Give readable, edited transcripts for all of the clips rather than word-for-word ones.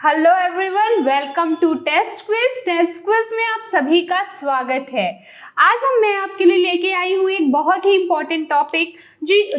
Hello everyone, welcome to test quiz. Test quiz में आप सभी का स्वागत है। आज मैं आपके लिए लेके आई हूँ एक बहुत ही इम्पोर्टेंट टॉपिक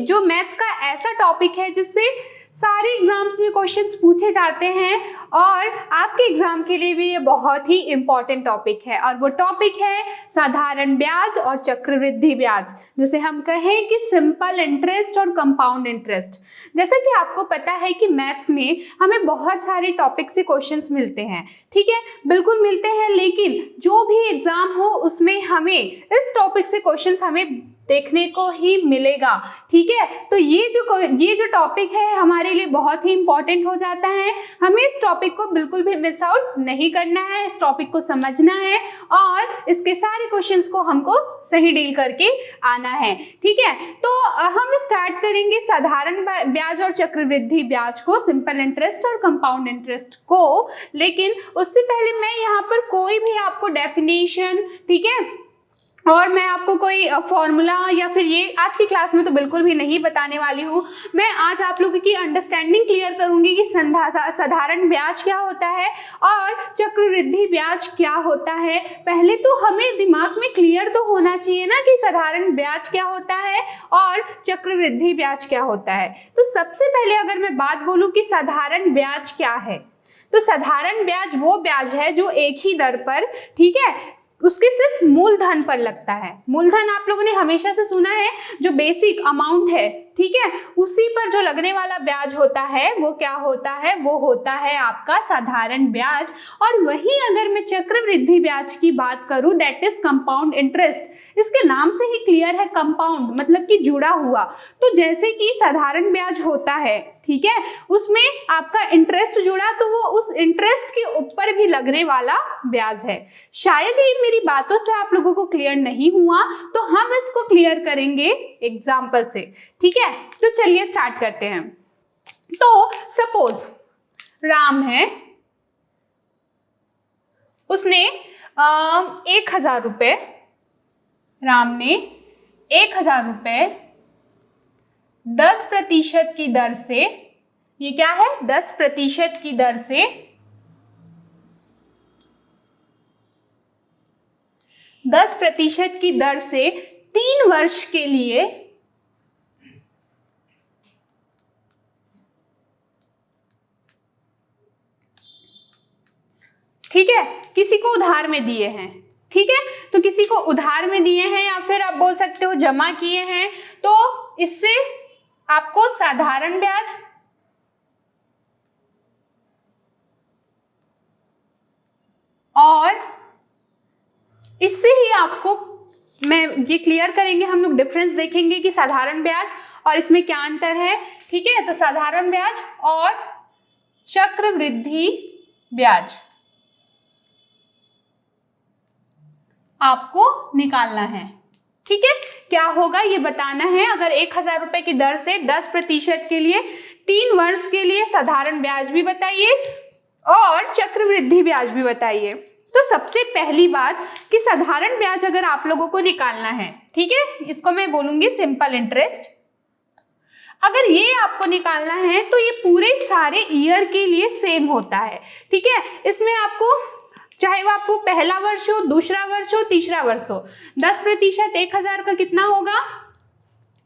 जो मैथ्स का ऐसा टॉपिक है जिससे सारे एग्जाम्स में क्वेश्चंस पूछे जाते हैं और आपके एग्जाम के लिए भी ये बहुत ही इम्पोर्टेंट टॉपिक है। और वो टॉपिक है साधारण ब्याज और चक्रवृद्धि ब्याज, जिसे हम कहें कि सिंपल इंटरेस्ट और कंपाउंड इंटरेस्ट। जैसा कि आपको पता है कि मैथ्स में हमें बहुत सारे टॉपिक से क्वेश्चंस मिलते हैं, ठीक है, बिल्कुल मिलते हैं, लेकिन जो भी एग्जाम हो उसमें हमें इस टॉपिक से क्वेश्चंस हमें देखने को ही मिलेगा, ठीक है। तो ये जो टॉपिक है हमारे लिए बहुत ही इंपॉर्टेंट हो जाता है। हमें इस टॉपिक को बिल्कुल भी मिस आउट नहीं करना है, इस टॉपिक को समझना है और इसके सारे क्वेश्चंस को हमको सही डील करके आना है, ठीक है। तो हम स्टार्ट करेंगे साधारण ब्याज और चक्रवृद्धि ब्याज को, सिंपल इंटरेस्ट और कंपाउंड इंटरेस्ट को। लेकिन उससे पहले मैं यहाँ पर कोई भी आपको डेफिनेशन, ठीक है, और मैं आपको कोई फॉर्मूला या फिर ये आज की क्लास में तो बिल्कुल भी नहीं बताने वाली हूँ। मैं आज आप लोगों की अंडरस्टैंडिंग क्लियर करूँगी कि साधारण ब्याज क्या होता है और चक्रवृद्धि ब्याज क्या होता है। पहले तो हमें दिमाग में क्लियर तो होना चाहिए ना कि साधारण ब्याज क्या होता है और चक्रवृद्धि ब्याज क्या होता है। तो सबसे पहले अगर मैं बात बोलूँ कि साधारण ब्याज क्या है, तो साधारण ब्याज वो ब्याज है जो एक ही दर पर, ठीक है, उसके सिर्फ मूलधन पर लगता है। मूलधन आप लोगों ने हमेशा से सुना है, जो बेसिक अमाउंट है, ठीक है, उसी पर जो लगने वाला ब्याज होता है वो क्या होता है, वो होता है आपका साधारण ब्याज। और वहीं अगर मैं चक्रवृद्धि ब्याज की बात करूं, दैट इज कंपाउंड इंटरेस्ट। इसके नाम से ही क्लियर है, कंपाउंड मतलब कि जुड़ा हुआ। तो जैसे कि साधारण ब्याज होता है, ठीक है, उसमें आपका इंटरेस्ट जुड़ा तो वो उस इंटरेस्ट के ऊपर भी लगने वाला ब्याज है। शायद ही मेरी बातों से आप लोगों को क्लियर नहीं हुआ, तो हम इसको क्लियर करेंगे एग्जाम्पल से, ठीक है। तो चलिए स्टार्ट करते हैं। तो सपोज राम है, उसने 1000 रुपये, राम ने 1000 रुपये 10% की दर से, ये क्या है, 10% की दर से 10% की दर से 3 वर्ष के लिए ठीक है, किसी को उधार में दिए हैं, ठीक है, तो किसी को उधार में दिए हैं या फिर आप बोल सकते हो जमा किए हैं, तो इससे आपको साधारण ब्याज और इससे ही आपको, मैं ये क्लियर करेंगे, हम लोग डिफरेंस देखेंगे कि साधारण ब्याज और इसमें क्या अंतर है, ठीक है। तो साधारण ब्याज और चक्रवृद्धि ब्याज आपको निकालना है, ठीक है। क्या होगा ये बताना है। अगर 1000 रुपए की दर से 10% के लिए 3 वर्ष के लिए साधारण ब्याज भी बताइए और चक्रवृद्धि ब्याज भी बताइए। तो सबसे पहली बात कि साधारण ब्याज अगर आप लोगों को निकालना है, ठीक है, इसको मैं बोलूंगी सिंपल इंटरेस्ट। अगर ये आपको निकालना है तो ये पूरे सारे ईयर के लिए सेम होता है, ठीक है। इसमें आपको, चाहे वो आपको पहला वर्ष हो, दूसरा वर्ष हो, तीसरा वर्ष हो, 10% 1000 का कितना होगा,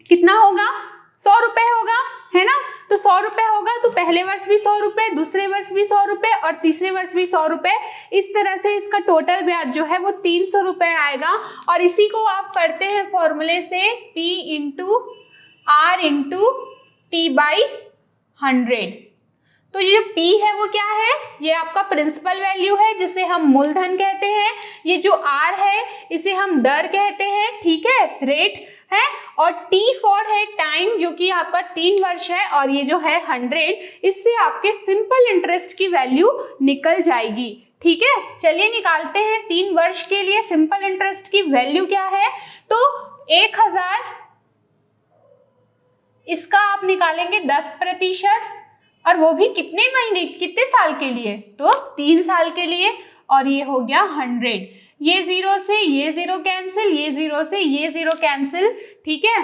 100 रुपए होगा, है ना। तो 100 रुपए होगा तो पहले वर्ष भी 100 रुपए, दूसरे वर्ष भी 100 रुपए और तीसरे वर्ष भी 100 रुपए। इस तरह से इसका टोटल ब्याज जो है वो 300 रुपए आएगा। और इसी को आप पढ़ते हैं फॉर्मूले से, P into R into T/100। तो ये जो P है वो क्या है, ये आपका प्रिंसिपल वैल्यू है जिसे हम मूलधन कहते हैं। ये जो R है इसे हम दर कहते हैं, ठीक है, रेट है। और T फॉर है टाइम, जो कि आपका 3 वर्ष है। और ये जो है 100, इससे आपके सिंपल इंटरेस्ट की वैल्यू निकल जाएगी, ठीक है। चलिए निकालते हैं 3 वर्ष के लिए सिंपल इंटरेस्ट की वैल्यू क्या है। तो 1000, इसका आप निकालेंगे 10% और वो भी कितने महीने, कितने साल के लिए, तो 3 साल के लिए। और ये हो गया 100। ये 0 से ये 0 कैंसिल, ये 0 से ये 0 कैंसिल, ठीक है।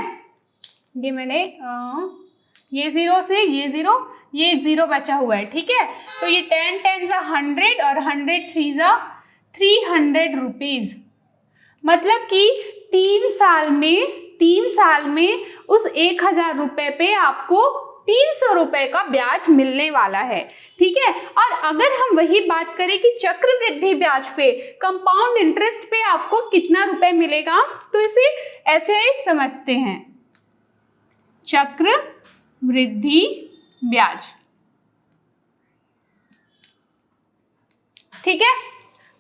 ये मैंने ये 0 से ये 0 ये 0 बचा हुआ है, ठीक है। तो ये 10 10 100 और 100 3 300 रुपीज। मतलब कि 3 साल में उस 1000 रुपए पे आपको 300 रुपए का ब्याज मिलने वाला है, ठीक है। और अगर हम वही बात करें कि चक्रवृद्धि ब्याज पे, कंपाउंड इंटरेस्ट पे आपको कितना रुपए मिलेगा, तो इसे ऐसे समझते हैं, चक्रवृद्धि ब्याज, ठीक है।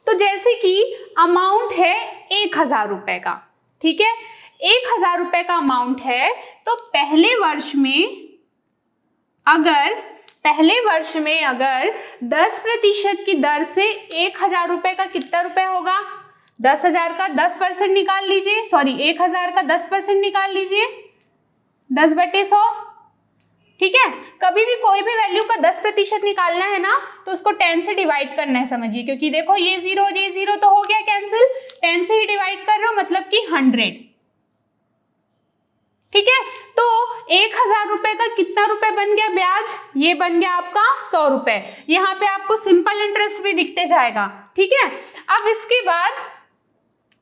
तो जैसे कि अमाउंट है 1000 रुपए का, ठीक है, 1000 रुपए का अमाउंट है, तो पहले वर्ष में अगर 10% की दर से 1000 रुपए का कितना रुपए होगा, 10,000 का 10% निकाल लीजिए, सॉरी 1000 का 10% निकाल लीजिए, 10/100, ठीक है। कभी भी कोई भी वैल्यू का 10% निकालना है ना, तो उसको 10 से डिवाइड करना है, समझिए, क्योंकि देखो ये 0 और ये 0 तो हो गया कैंसिल, 10 से ही डिवाइड कर रहे हो, मतलब कि 100, ठीक है। तो 1000 रुपए का कितना रुपए बन गया ब्याज, ये बन गया आपका 100 रुपए। यहाँ पे आपको सिंपल इंटरेस्ट भी दिखते जाएगा, ठीक है। अब इसके बाद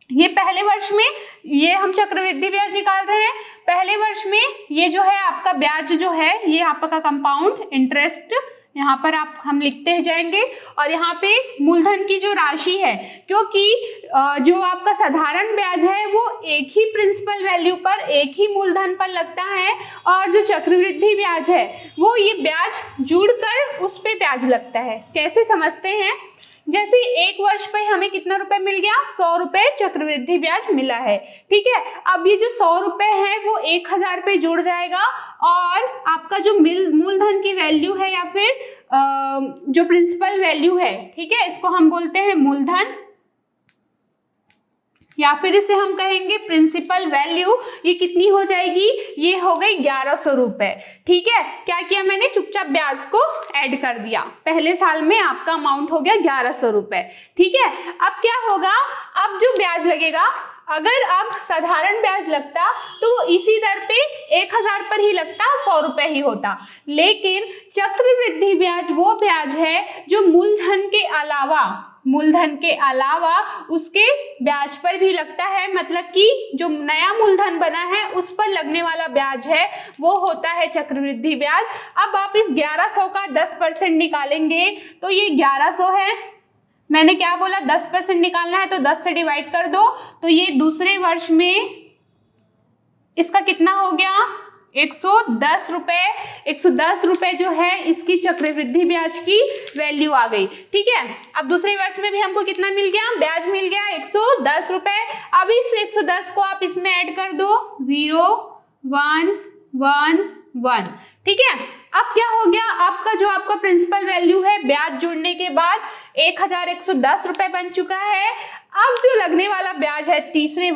ये पहले वर्ष में, ये हम चक्रवृद्धि ब्याज निकाल रहे हैं, पहले वर्ष में ये जो है आपका ब्याज जो है, ये आपका कंपाउंड इंटरेस्ट यहाँ पर हम लिखते जाएंगे। और यहाँ पे मूलधन की जो राशि है, क्योंकि जो आपका साधारण ब्याज है वो एक ही प्रिंसिपल वैल्यू पर, एक ही मूलधन पर लगता है, और जो चक्रवृद्धि ब्याज है वो ये ब्याज जुड़कर उस पे ब्याज लगता है। कैसे समझते हैं, जैसे एक वर्ष पे हमें कितना रुपए मिल गया, 100 रुपए चक्रवृद्धि ब्याज मिला है, ठीक है। अब ये जो 100 रुपए है वो 1000 पे जुड़ जाएगा, और आपका जो मूलधन की वैल्यू है या फिर जो प्रिंसिपल वैल्यू है, ठीक है, इसको हम बोलते हैं मूलधन, या फिर इसे हम कहेंगे प्रिंसिपल वैल्यू, ये कितनी हो जाएगी, ये हो गई 1100 रुपए, ठीक है। क्या किया मैंने, चुपचाप ब्याज को ऐड कर दिया, पहले साल में आपका अमाउंट हो गया 1100 रुपए, ठीक है। अब क्या होगा, अब जो ब्याज लगेगा, अगर अब साधारण ब्याज लगता तो वो इसी दर पे 1000 पर ही लगता, 100 रुपए ही होता, लेकिन चक्रवृद्धि ब्याज वो ब्याज है जो मूलधन के अलावा उसके ब्याज पर भी लगता है, मतलब कि जो नया मूलधन बना है उस पर लगने वाला ब्याज है वो होता है चक्रवृद्धि ब्याज। अब आप इस 1100 का 10% निकालेंगे तो ये 1100 है, मैंने क्या बोला, 10% निकालना है तो 10 से डिवाइड कर दो, तो ये दूसरे वर्ष में इसका कितना हो गया, 110 रुपए। 110 रुपए जो है इसकी चक्रवृद्धि ब्याज की वैल्यू आ गई, ठीक है। अब दूसरे वर्ष में भी हमको कितना मिल गया, ब्याज मिल गया 110 रुपए। अब इस 110 को आप इसमें ऐड कर दो, 0 1 1 1, ठीक है। अब क्या हो गया, आपका जो आपका प्रिंसिपल वैल्यू है ब्याज जुड़ने के बाद 1110 रुपए बन चुका है। अब जो लगने वाला ब्याज है तीसरे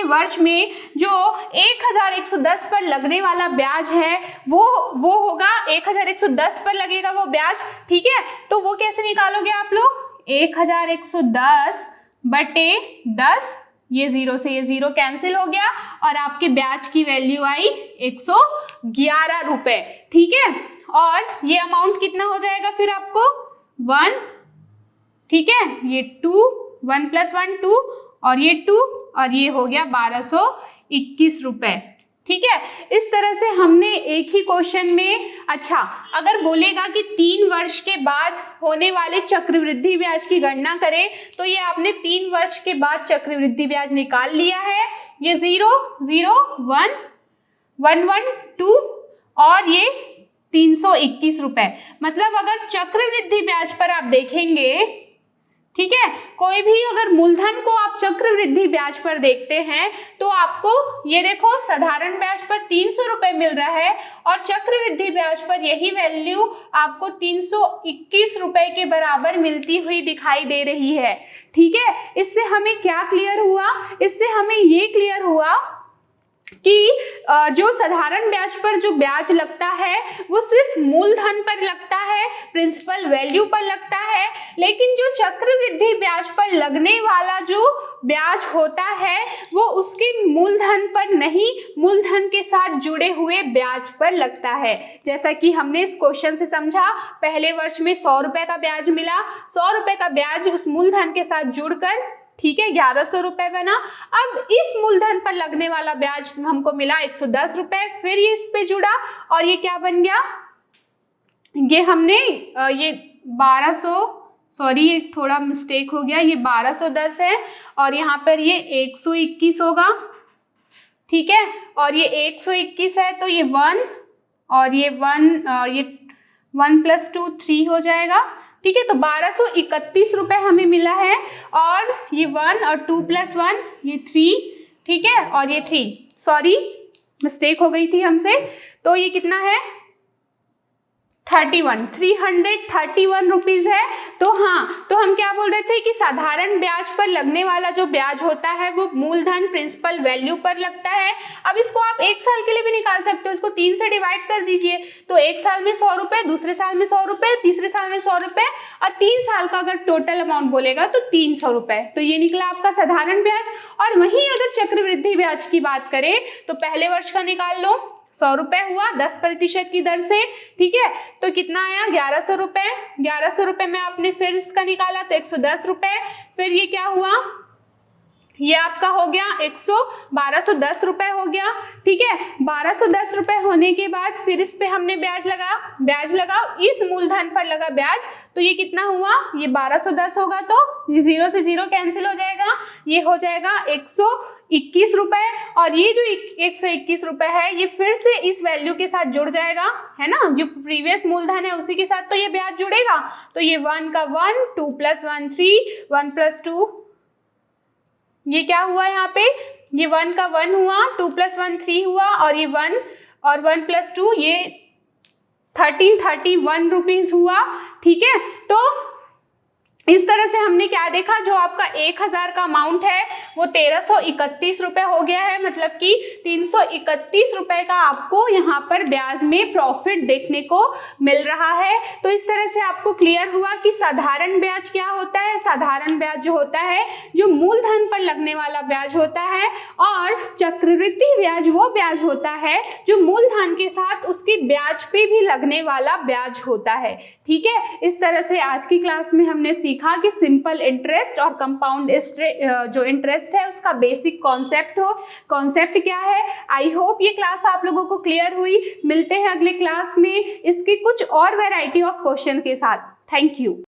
वर्ष में जो 1110 पर लगने वाला ब्याज है वो होगा 1110 पर लगेगा वो ब्याज, ठीक है। तो वो कैसे निकालोगे आप लोग, 1110 बटे 10, ये 0 से ये 0 कैंसिल हो गया और आपके ब्याज की वैल्यू आई 111 रुपए, ठीक है। और ये अमाउंट कितना हो जाएगा फिर आपको 1, ठीक है, ये 2, 1 + 1 2 और ये 2 और ये हो गया 1221 रुपए, ठीक है। इस तरह से हमने एक ही क्वेश्चन में, अच्छा अगर बोलेगा कि 3 वर्ष के बाद होने वाले चक्रवृद्धि ब्याज की गणना करें तो ये आपने 3 वर्ष के बाद चक्रवृद्धि ब्याज निकाल लिया है, ये 0 0 1 1 1 2 और ये 321 रुपए। मतलब अगर चक्रवृद्धि ब्याज पर आप देखेंगे, ठीक है, कोई भी अगर मूलधन को आप चक्रवृद्धि ब्याज पर देखते हैं तो आपको ये देखो साधारण ब्याज पर 300 रुपए मिल रहा है और चक्रवृद्धि ब्याज पर यही वैल्यू आपको 321 रुपए के बराबर मिलती हुई दिखाई दे रही है, ठीक है। इससे हमें क्या क्लियर हुआ, इससे हमें ये क्लियर हुआ कि जो साधारण ब्याज पर जो ब्याज लगता है वो सिर्फ मूलधन पर लगता है, प्रिंसिपल वैल्यू पर लगता है, लेकिन जो चक्रवृद्धि ब्याज पर लगने वाला जो ब्याज होता है वो उसके मूलधन पर नहीं, मूलधन के साथ जुड़े हुए ब्याज पर लगता है। जैसा कि हमने इस क्वेश्चन से समझा, पहले वर्ष में 100 रुपए का ब्याज मिला, 100 रुपए का ब्याज उस मूलधन के साथ जुड़कर, ठीक है, 1100 रुपए बना। अब इस मूलधन पर लगने वाला ब्याज हमको मिला 110 रुपए, फिर ये इस पे जुड़ा और ये क्या बन गया, ये हमने ये 1200, सॉरी ये थोड़ा मिस्टेक हो गया, ये 1210 है और यहाँ पर ये 121 होगा, ठीक है, और ये 121 है तो ये 1 और ये 1 + 2 3 हो जाएगा, ठीक है। तो 1231 रुपए हमें मिला है और ये 1 और 2 + 1 ये 3, ठीक है, और ये 3, सॉरी मिस्टेक हो गई थी हमसे, तो ये कितना है 331 रुपीज है। तो हाँ, तो हम क्या बोल रहे थे कि साधारण ब्याज पर लगने वाला जो ब्याज होता है वो मूलधन प्रिंसिपल वैल्यू पर लगता है। अब इसको आप एक साल के लिए भी निकाल सकते हो, इसको 3 से डिवाइड कर दीजिए, तो एक साल में 100 रुपए, दूसरे साल में 100 रुपए, तीसरे साल में 100 रुपए और 3 साल का अगर टोटल अमाउंट बोलेगा तो 300 रुपए। तो ये निकला आपका साधारण ब्याज। और वहीं अगर चक्रवृद्धि ब्याज की बात करें तो पहले वर्ष का निकाल लो, 100 रुपए हुआ 10% की दर से, ठीक है, तो कितना आया 1100 रुपए। 1100 रुपए में आपने फिर इसका निकाला तो 110 रुपए, फिर ये क्या हुआ, ये आपका हो गया 1210 रुपए हो गया, ठीक है। 1210 रुपए होने के बाद फिर इस पे हमने ब्याज लगा इस मूलधन पर लगा ब्याज, तो ये कितना हुआ, ये 1210 होगा तो ये 0 से 0 कैंसिल हो जाएगा, ये हो जाएगा 121 रुपए और ये जो 121 रुपए है ये फिर से इस वैल्यू के साथ जुड़ जाएगा, है ना, जो प्रीवियस मूलधन है उसी के साथ तो ये ब्याज जुड़ेगा। तो ये 1 का 1, 2 + 1 3, 1 + 2, ये क्या हुआ यहाँ पे, ये 1 का 1 हुआ, 2 + 1 3 हुआ और ये 1 और 1 + 2 ये 1331 रुपीज हुआ, ठीक है। तो इस तरह से हमने क्या देखा, जो आपका 1000 का अमाउंट है वो 1331 रुपए हो गया है, मतलब कि 331 रुपए का आपको यहाँ पर ब्याज में प्रॉफिट देखने को मिल रहा है। तो इस तरह से आपको क्लियर हुआ कि साधारण ब्याज क्या होता है। साधारण ब्याज जो होता है जो मूलधन पर लगने वाला ब्याज होता है, और चक्रवृद्धि ब्याज वो ब्याज होता है जो मूलधन के साथ उसके ब्याज पे भी लगने वाला ब्याज होता है, ठीक है। इस तरह से आज की क्लास में हमने सीखा कि सिंपल इंटरेस्ट और कंपाउंड जो इंटरेस्ट है उसका बेसिक कॉन्सेप्ट क्या है। आई होप ये क्लास आप लोगों को क्लियर हुई। मिलते हैं अगले क्लास में इसके कुछ और वैरायटी ऑफ क्वेश्चन के साथ। Thank you.